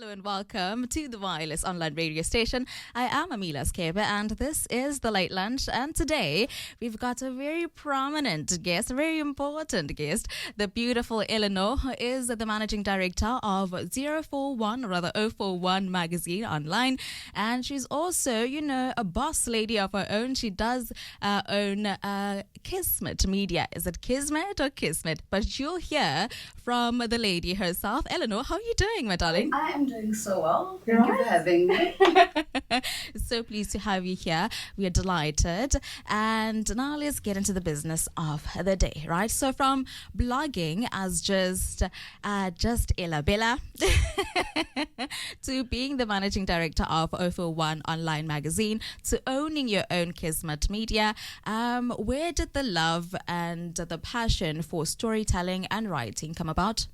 Hello and welcome to the Wireless Online Radio Station. I am Amila Skepe and this is the Late Lunch. And today we've got a very prominent guest, a very important guest, the beautiful Eleanor, who is the managing director of 041 magazine online. And she's also, a boss lady of her own. She does own Kismet Media. Is it Kismet or Kismet? But you'll hear from the lady herself. Eleanor, how are you doing, my darling? I am doing so well. Thank you for having me. So pleased to have you here. We are delighted. And now let's get into the business of the day, right? So from blogging as just Ella Bella to being the managing director of 041 online magazine to owning your own Kismet Media, where did the love and the passion for storytelling and writing come about?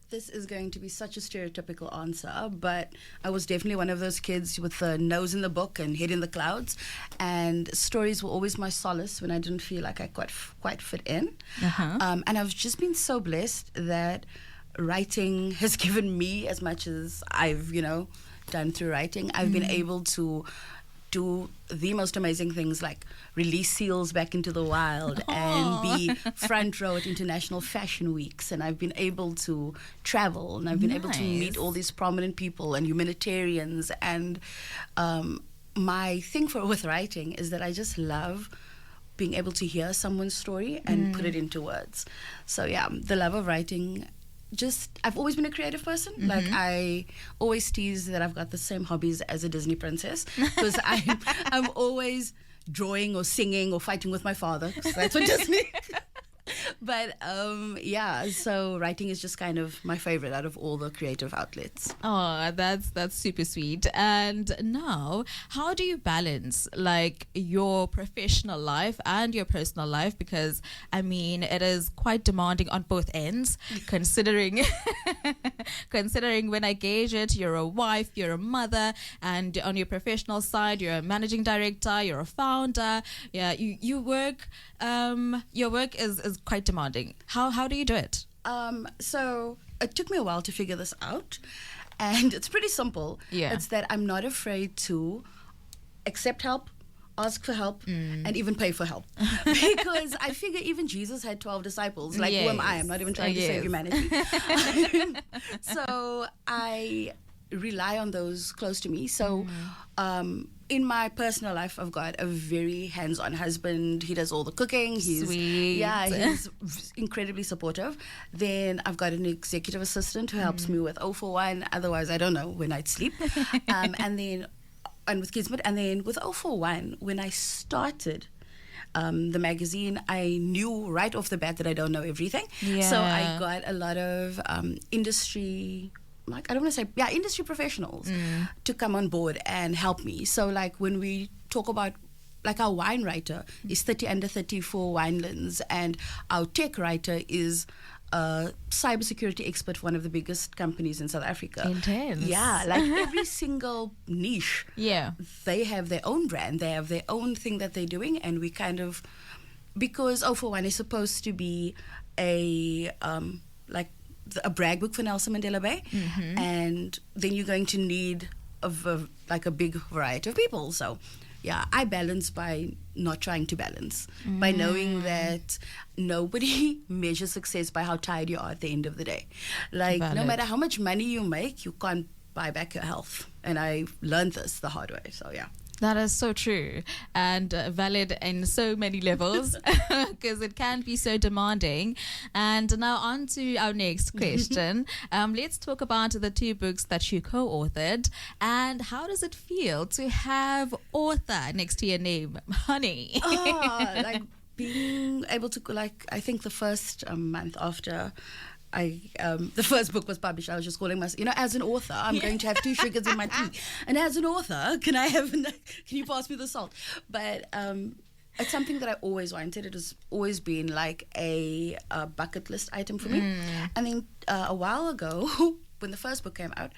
This is going to be such a stereotypical answer, but I was definitely one of those kids with the nose in the book and head in the clouds. And stories were always my solace when I didn't feel like I quite fit in. And I've just been so blessed that writing has given me as much as I've, done through writing. I've been able to do the most amazing things like release seals back into the wild and be front row at international fashion weeks, and I've been able to travel and I've been able to meet all these prominent people and humanitarians, and my thing with writing is that I just love being able to hear someone's story and put it into words. So yeah, the love of writing. I've always been a creative person. Like, I always tease that I've got the same hobbies as a Disney princess, because I'm always drawing or singing or fighting with my father, because that's what Disney. But so writing is just kind of my favorite out of all the creative outlets. Oh, that's super sweet. And now, how do you balance like your professional life and your personal life? Because it is quite demanding on both ends, considering when I gauge it, you're a wife, you're a mother, and on your professional side, you're a managing director, you're a founder. Yeah, you work. Your work is quite demanding. How do you do it? So it took me a while to figure this out, and it's pretty simple. Yeah. It's that I'm not afraid to accept help, ask for help, and even pay for help. Because I figure even Jesus had 12 disciples. Like, who am I? I'm not even trying to save humanity. So I rely on those close to me. So in my personal life, I've got a very hands-on husband. He does all the cooking. Sweet. He's incredibly supportive. Then I've got an executive assistant who helps me with 041. Otherwise, I don't know when I'd sleep. And with Kismet. And then with 041, when I started the magazine, I knew right off the bat that I don't know everything. Yeah. So I got a lot of industry professionals to come on board and help me. So like when we talk about, like, our wine writer is 30 under 30 for Winelands, and our tech writer is a cybersecurity expert for one of the biggest companies in South Africa. Intense. Yeah, like every single niche. Yeah. They have their own brand. They have their own thing that they're doing, and we kind of, because 041 is supposed to be a brag book for Nelson Mandela Bay, and then you're going to need a big variety of people. So yeah, I balance by not trying to balance, by knowing that nobody measures success by how tired you are at the end of the day. Like, no matter how much money you make, you can't buy back your health. And I learned this the hard way. So yeah. That is so true and valid in so many levels, because it can be so demanding. And now on to our next question. Let's talk about the 2 books that you co-authored, and how does it feel to have author next to your name, honey? Like being able to, I think the first month after the first book was published, I was just calling myself, as an author, I'm going to have 2 sugars in my tea. And as an author, can you pass me the salt? But it's something that I always wanted. It has always been like a bucket list item for me. And then a while ago, when the first book came out,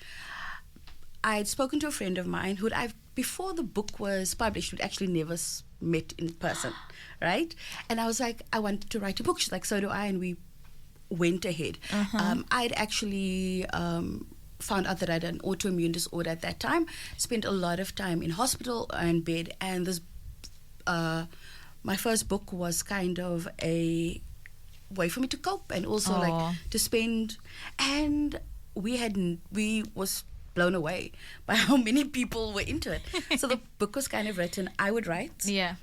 I had spoken to a friend of mine who before the book was published, we'd actually never met in person, right? And I was like, I wanted to write a book. She's like, so do I. And we went ahead. I'd actually found out that I had an autoimmune disorder at that time. Spent a lot of time in hospital and bed, and this my first book was kind of a way for me to cope and also like to spend. And we was blown away by how many people were into it. So the book was kind of written. I would write. Yeah.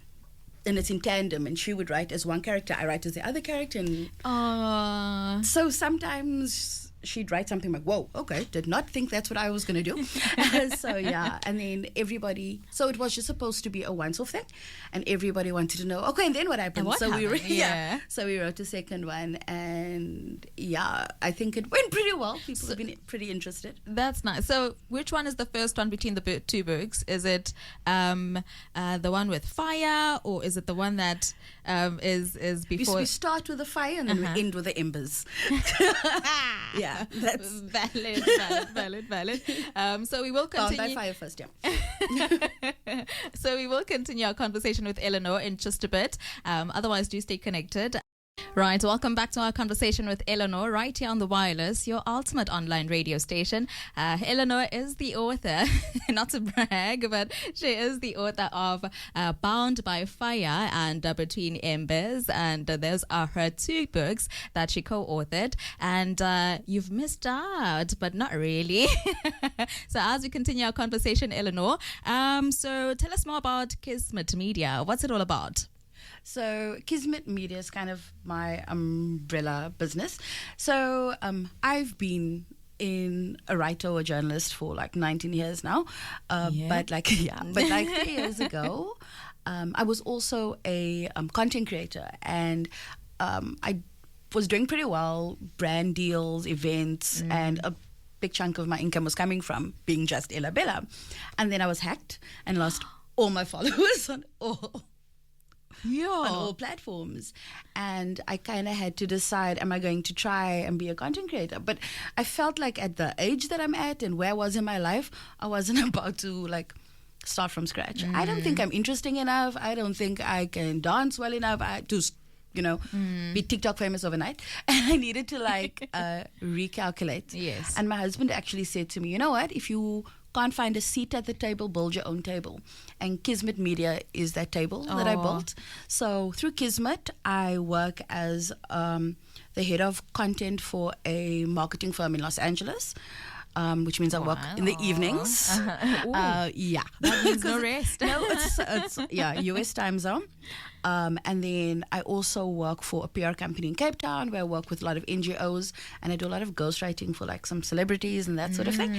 And it's in tandem, and she would write as one character, I write as the other character, and so sometimes she'd write something like, whoa, okay, did not think that's what I was going to do. So yeah, and then everybody, so it was just supposed to be a once-off thing, and everybody wanted to know, okay, and then what happened? And what happened? So we wrote a second one, and yeah, I think it went pretty well. People have been pretty interested. That's nice. So which one is the first one between the two books? Is it the one with fire, or is it the one that is before? We start with the fire and then we end with the embers. Yeah. That's valid. So we will continue. Bound by fire first, yeah. So we will continue our conversation with Eleanor in just a bit. Otherwise, do stay connected. Right, welcome back to our conversation with Eleanor right here on The Wireless, your ultimate online radio station. Eleanor is the author, not to brag, but she is the author of Bound by Fire and Between Embers, and those are her two books that she co-authored, and you've missed out, but not really. So as we continue our conversation, Eleanor, so tell us more about Kismet Media. What's it all about? So Kismet Media is kind of my umbrella business. So I've been a writer or a journalist for like 19 years now. But like 3 years ago, I was also a content creator, and I was doing pretty well, brand deals, events, and a big chunk of my income was coming from being just Ella Bella. And then I was hacked and lost all my followers on all platforms, and I kind of had to decide, am I going to try and be a content creator? But I felt like at the age that I'm at and where I was in my life, I wasn't about to like start from scratch. I don't think I'm interesting enough. I don't think I can dance well enough to be TikTok famous overnight. And I needed to like recalculate. Yes. And my husband actually said to me, you know what, if you can't find a seat at the table, build your own table. And Kismet Media is that table that I built. So through Kismet, I work as the head of content for a marketing firm in Los Angeles, which means I work in the evenings. Yeah. That means no rest. No, it's US time zone. And then I also work for a PR company in Cape Town, where I work with a lot of NGOs, and I do a lot of ghostwriting for like some celebrities and that sort of thing.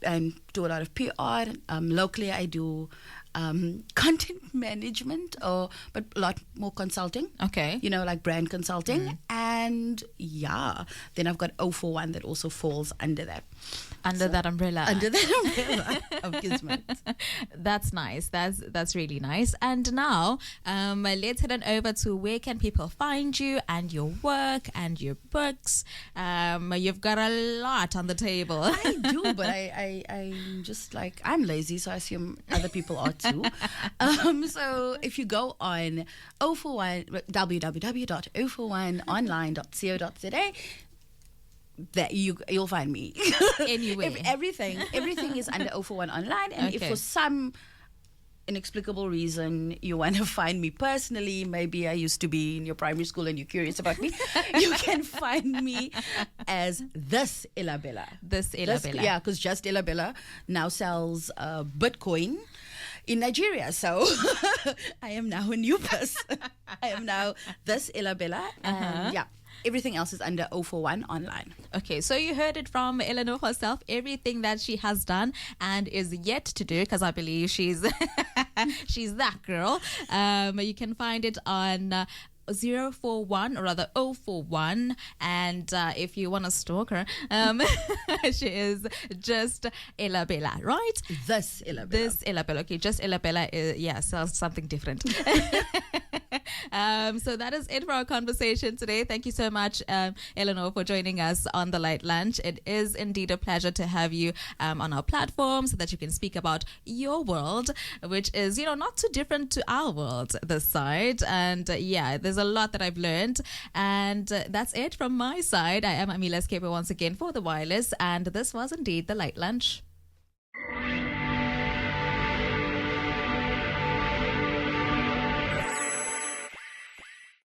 And do a lot of PR. Locally, I do content management, but a lot more consulting. Okay. Like brand consulting. And yeah, then I've got 041 that also falls under that. Under that umbrella of Kismet. That's nice. That's really nice. And now, let's head on over to where can people find you and your work and your books. You've got a lot on the table. I do, but I'm just like, I'm lazy, so I assume other people are too. So if you go on www.041online.co.za, that you'll find me anywhere. Everything is under 041 online, and if for some inexplicable reason you want to find me personally, maybe I used to be in your primary school and you're curious about me, you can find me as this Ella Bella. Yeah, because just Ella Bella now sells Bitcoin in Nigeria. So I am now a new person. I am now this Ella Bella. And yeah, everything else is under 041 online. Okay, so you heard it from Eleanor herself, everything that she has done and is yet to do, because I believe she's she's that girl. You can find it on 041, or rather 041, and if you want to stalk her, she is just Ella Bella, right? This Ella Bella. Okay, just Ella Bella sells something different. So that is it for our conversation today. Thank you so much, Eleanor, for joining us on the Light Lunch. It is indeed a pleasure to have you on our platform so that you can speak about your world, which is, not too different to our world this side. And there's a lot that I've learned. And that's it from my side. I am Amila Skepe once again for The Wireless. And this was indeed the Light Lunch.